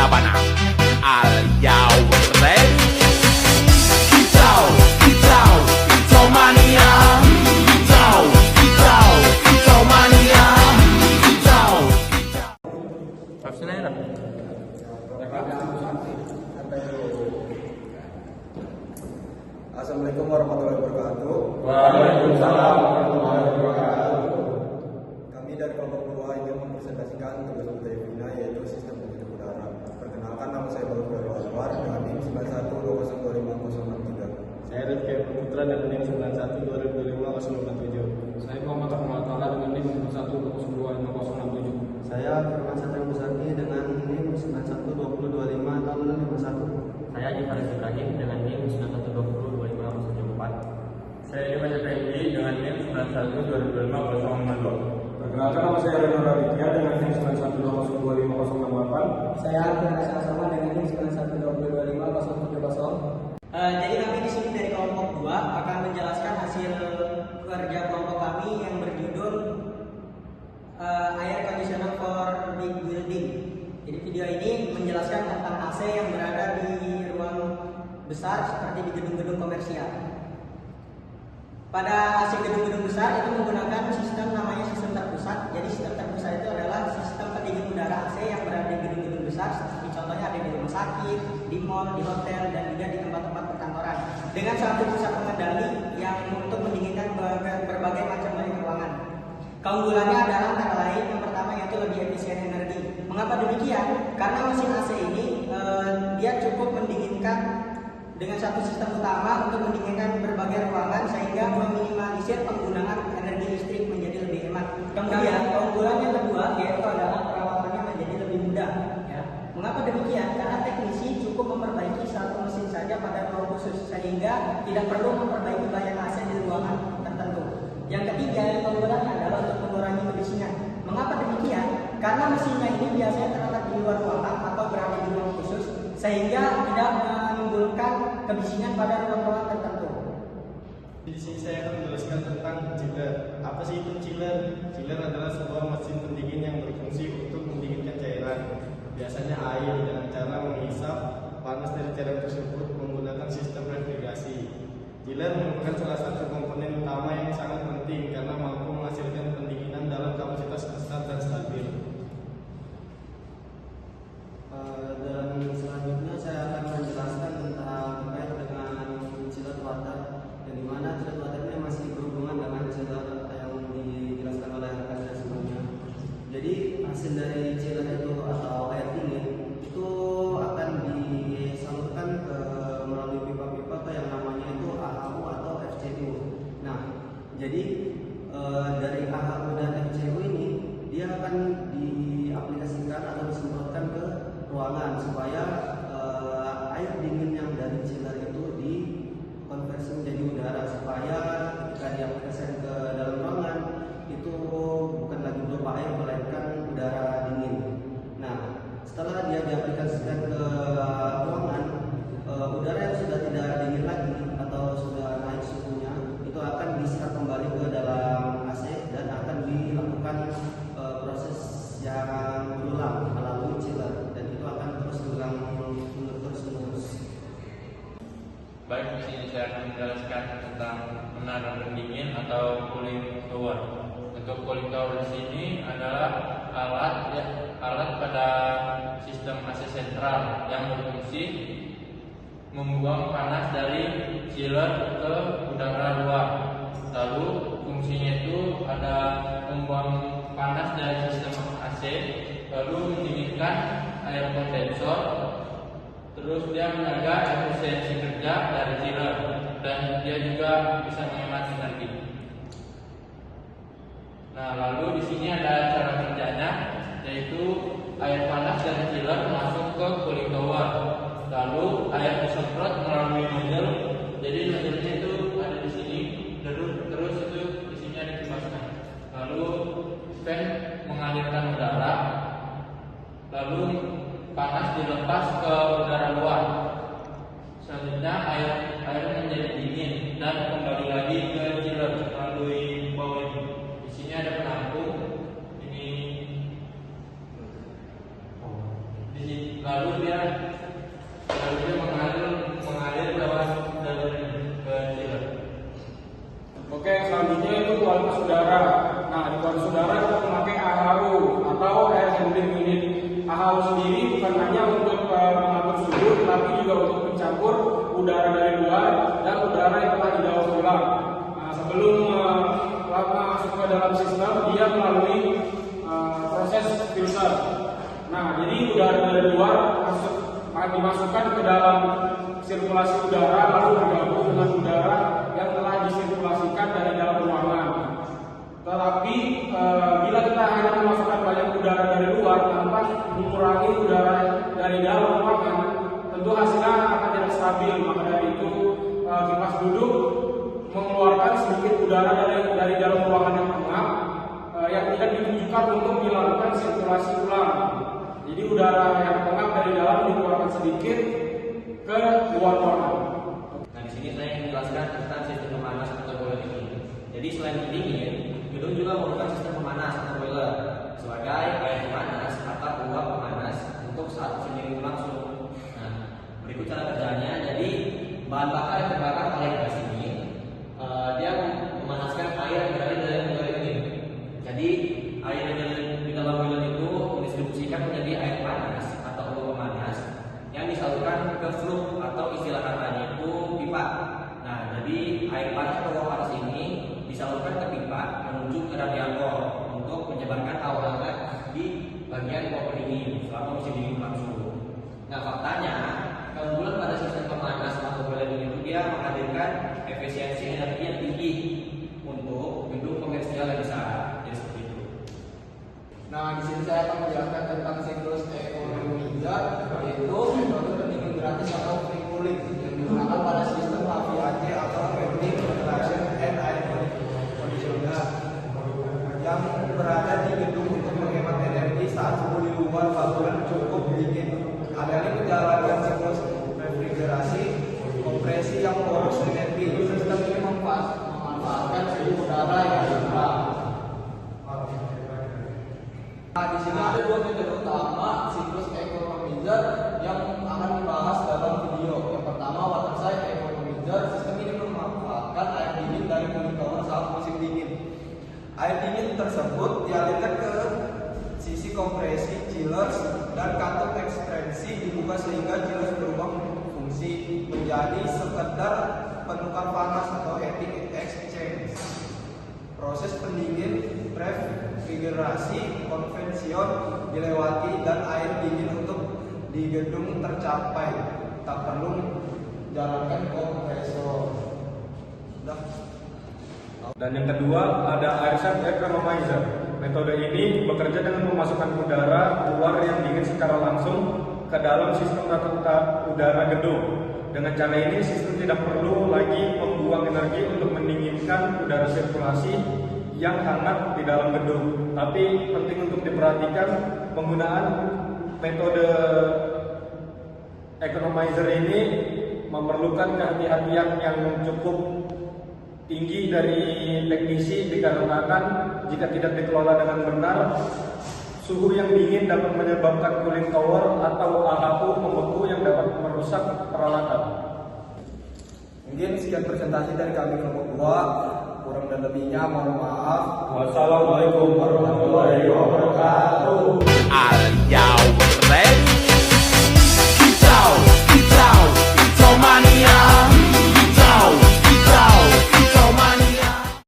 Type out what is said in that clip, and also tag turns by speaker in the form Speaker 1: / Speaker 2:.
Speaker 1: sabana. Are you ready? Kicau, kicau, kicau mania. Kicau, kicau, kicau mania. Kicau, kicau.
Speaker 2: Absennya
Speaker 3: Assalamualaikum warahmatullahi wabarakatuh.
Speaker 2: Waalaikumsalam warahmatullahi wabarakatuh.
Speaker 3: Kami dari kelompok Purwa ingin mempresentasikan tugas budaya Bina yaitu sistem penghidup udara. Perkenalkan, nama saya Baru Anwar dengan NIM 91205063.
Speaker 2: Saya Rifki Putra dan NIM 91205047.
Speaker 4: Saya Muhammad Rahmat Taala dengan NIM 91205067.
Speaker 3: Saya Firman Satrio Musarni dengan NIM 912025 tahun 51.
Speaker 5: Saya Jifaris Ibrahim dengan NIM 91202574.
Speaker 2: Saya Iwan Effendi dengan NIM 91205062.
Speaker 4: Perkenalkan, nama saya Reno Raditya dengan NIM 91205068.
Speaker 6: Saya Alvin sama dengan NIM 91202570. Jadi kami di sini dari kelompok 2 akan menjelaskan hasil kerja kelompok kami yang berjudul Air Conditioner for Big Building. Jadi video ini menjelaskan tentang AC yang berada di ruang besar seperti di gedung-gedung komersial. Pada AC gedung-gedung besar itu menggunakan sistem namanya sistem terpusat. Jadi sistem terpusat itu adalah sistem pendingin udara AC yang berada di gedung-gedung besar. Seperti contohnya ada di rumah sakit, di mall, di hotel, dan juga di tempat-tempat perkantoran. Dengan satu pusat pengendali yang untuk mendinginkan berbagai macam banyak ruangan. Keunggulannya adalah antara lain yang pertama yaitu lebih efisien energi. Mengapa demikian? Karena mesin AC ini dia cukup mendinginkan dengan satu sistem utama untuk mendinginkan berbagai ruangan sehingga meminimalisir penggunaan energi listrik menjadi lebih hemat. Kemudian keunggulan yang kedua yaitu adalah perawatannya menjadi lebih mudah. Ya. Mengapa demikian? Karena teknisi cukup memperbaiki satu mesin saja pada ruang khusus sehingga tidak perlu memperbaiki banyak AC di ruangan tertentu. Yang ketiga yang keunggulannya adalah untuk mengurangi kebisingan. Mengapa demikian? Karena mesinnya ini biasanya terletak di luar ruangan atau berada di ruang khusus sehingga tidak menimbulkan kebisingan pada ruang-ruang tertentu.
Speaker 2: Di sini saya akan menjelaskan tentang chiller. Apa sih itu chiller? Chiller adalah sebuah mesin pendingin yang berfungsi untuk mendinginkan cairan, biasanya air, dengan cara menghisap panas dari cairan tersebut menggunakan sistem refrigerasi. Chiller merupakan salah satu komponen utama yang sangat penting karena mampu menghasilkan pendinginan dalam kapasitas besar dan stabil.
Speaker 3: Dan selanjutnya saya akan menjelaskan tentang terkait dengan chiller water, yang dimana chiller water ini masih berhubungan dengan chiller yang dijelaskan oleh rekan saya sebelumnya. Jadi hasil dari chiller itu atau air dingin itu akan disalurkan ke melalui pipa-pipa ke yang namanya itu AHU atau FCU. Nah, jadi dari AHU dan FCU ini dia akan diaplikasikan atau disemprotkan ke ruangan supaya air dingin yang dari chiller itu dikonversi menjadi udara supaya ketika diaplikasikan ke dalam ruangan itu bukan lagi berupa air melainkan udara dingin. Nah, setelah dia diaplikasikan ke ruangan, udara yang sudah tidak dingin lagi atau sudah naik suhunya itu akan diserap kembali ke dalam AC dan akan dilakukan proses yang berulang melalui chiller, dan itu akan terus berulang terus-menerus.
Speaker 7: Baik, di sini saya akan menjelaskan tentang menara pendingin atau cooling tower. Untuk cooling tower di sini adalah alat pada sistem AC sentral yang berfungsi membuang panas dari chiller ke udara luar. Lalu fungsinya itu ada membuang panas dari sistem AC, lalu mendinginkan air kondensor, terus dia menjaga efisiensi kerja dari chiller dan dia juga bisa menghemat energi. Nah, lalu di sini ada cara kerjanya, yaitu air panas dari chiller masuk ke cooling tower, lalu air disemprot melalui nozzle. Jadi nozzle-nya itu ada di sini, terus itu di sini ada kipasnya. Lalu fan mengalirkan udara, lalu panas dilepas ke udara luar. Selanjutnya air menjadi dingin dan kembali lagi ke chiller melalui bawah ini. Di sini ada penampung. Ini di lalu dia mengalir lewat jalur ini ke chiller.
Speaker 4: Oke, selanjutnya itu kualitas udara. Nah, di kualitas udara kita memakai AHU atau air handling unit. AHU sendiri bukan hanya untuk mengatur suhu, tetapi juga untuk mencampur udara dari luar dan udara yang telah didaur ulang. Nah, sebelum masuk ke dalam sistem, dia melalui proses filter. Nah, jadi udara dari luar akan dimasukkan ke dalam sirkulasi udara lalu bergabung dengan udara yang telah disirkulasikan dari dalam ruangan. Tetapi bila kita hanya memasukkan banyak udara dari luar tanpa mengurangi udara dari dalam ruangan, tentu hasilnya akan tidak stabil. Maka dari itu kipas duduk mengeluarkan sedikit udara dari dalam ruangan yang pengap yang tidak ditujukan untuk dilakukan sirkulasi ulang. Jadi udara yang pengap dari dalam dikeluarkan sedikit ke luar ruangan.
Speaker 5: Nah, di sini saya ingin menjelaskan tentang sistem pemanas atau boiler ini. Jadi selain pendingin, gedung juga menggunakan sistem pemanas atau boiler sebagai air panas atau uap pemanas untuk saat musim dingin berlangsung. Nah, berikut cara kerjanya. Jadi bahan bakar yang terbakar oleh gas ini, dia memanaskan air yang berada di dalam boiler ini. Jadi air yang di dalam boiler itu didistribusikan menjadi air panas atau uap pemanas yang disalurkan ke fluk atau istilah katanya itu pipa. Nah, jadi air panas atau uap panas ini disalurkan ke pipa menuju ke radiator untuk menyebarkan hawa hangat di bagian bawah pendingin selama musim dingin berlangsung. Nah, faktanya keunggulan pada sistem pemanas atau boiler ini itu dia menghadirkan efisiensi energi yang tinggi untuk gedung komersial yang besar. Jadi seperti itu.
Speaker 3: Nah, di sini saya akan menjelaskan tentang siklus ekonomizer, yaitu metode pendingin gratis atau free cooling yang digunakan pada sistem HVAC atau Heating, Ventilation and Air Conditioner yang berada di gedung untuk menghemat energi saat suhu di luar bangunan cukup dingin. Adanya menjalankan siklus refrigerasi, kompresi yang boros energi. Sistem ini memanfaatkan suhu udara yang rendah. Nah, di sini ada dua metode utama siklus economizer yang akan dibahas dalam video. Yang pertama, water side economizer. Sistem ini memanfaatkan air dingin dari cooling tower saat musim dingin. Air dingin tersebut dialirkan ke sisi kompresi chillers dan katup ekspansi dibuka sehingga chillers berubah fungsi menjadi sekedar penukar panas atau heating exchange. Proses pendingin refrigerasi konvensional dilewati dan air dingin untuk di gedung tercapai, tak perlu jalankan kompresor.
Speaker 4: Dan yang kedua ada air safe economizer. Metode ini bekerja dengan memasukkan udara luar yang dingin secara langsung ke dalam sistem tata udara gedung. Dengan cara ini sistem tidak perlu lagi membuang energi untuk mendinginkan udara sirkulasi yang hangat di dalam gedung. Tapi penting untuk diperhatikan penggunaan metode economizer ini memerlukan kehati-hatian yang cukup tinggi dari teknisi dikarenakan jika tidak dikelola dengan benar, suhu yang dingin dapat menyebabkan cooling tower atau AHU membeku yang dapat merusak peralatan.
Speaker 3: Mungkin sekian presentasi dari kami kelompok 2. Kurang dan lebihnya mohon maaf.
Speaker 4: Wassalamualaikum warahmatullahi wabarakatuh.
Speaker 1: Al